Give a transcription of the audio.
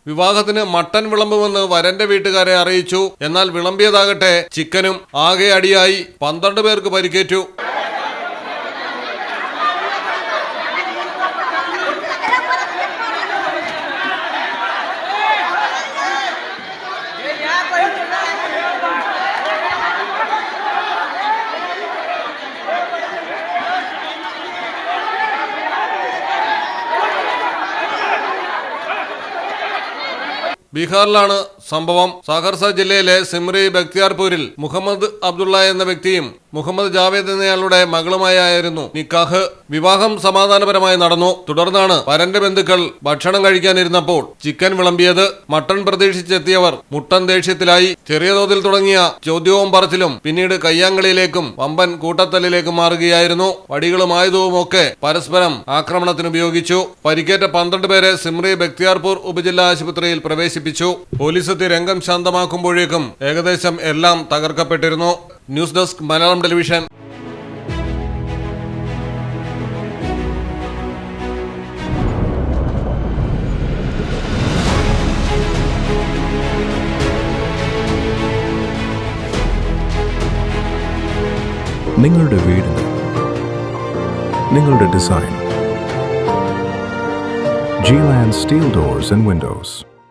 വിവാഹത്തിന് മട്ടൻ വിളമ്പുമെന്ന് വരന്റെ വീട്ടുകാരെ അറിയിച്ചു. എന്നാൽ വിളമ്പിയതാകട്ടെ ചിക്കനും. ആകെ അടിയായി 12 പേർക്ക് പരിക്കേറ്റു. ബീഹാറിലാണ് സംഭവം. സഹർസ ജില്ലയിലെ സിമ്രി ബക്തിയാർപൂരിൽ മുഹമ്മദ് അബ്ദുള്ള എന്ന വ്യക്തിയും മുഹമ്മദ് ജാവേദ് എന്നയാളുടെ മകളുമായായിരുന്നു നിക്കാഹ്. വിവാഹം സമാധാനപരമായി നടന്നു. തുടർന്നാണ് വരന്റെ ബന്ധുക്കൾ ഭക്ഷണം കഴിക്കാനിരുന്നപ്പോൾ ചിക്കൻ വിളമ്പിയത്. മട്ടൺ പ്രതീക്ഷിച്ചെത്തിയവർ മുട്ടൻ ദേഷ്യത്തിലായി. ചെറിയ തോതിൽ തുടങ്ങിയ ചോദ്യവും പറച്ചിലും പിന്നീട് കയ്യാങ്കളിയിലേക്കും വമ്പൻ കൂട്ടത്തല്ലിലേക്കും മാറുകയായിരുന്നു. വടികളും ആയുധവുമൊക്കെ പരസ്പരം ആക്രമണത്തിനുപയോഗിച്ചു. പരിക്കേറ്റ 12 പേരെ സിമ്രി ബക്തിയാർപൂർ ഉപജില്ലാ ആശുപത്രിയിൽ പ്രവേശിപ്പിച്ചു. പോലീസ് എത്തി രംഗം ശാന്തമാക്കുമ്പോഴേക്കും ഏകദേശം എല്ലാം തകർക്കപ്പെട്ടിരുന്നു. News desk Malayalam television. നിങ്ങളുടെ വീടിന് നിങ്ങളുടെ design. G-Land Steel Doors and Windows.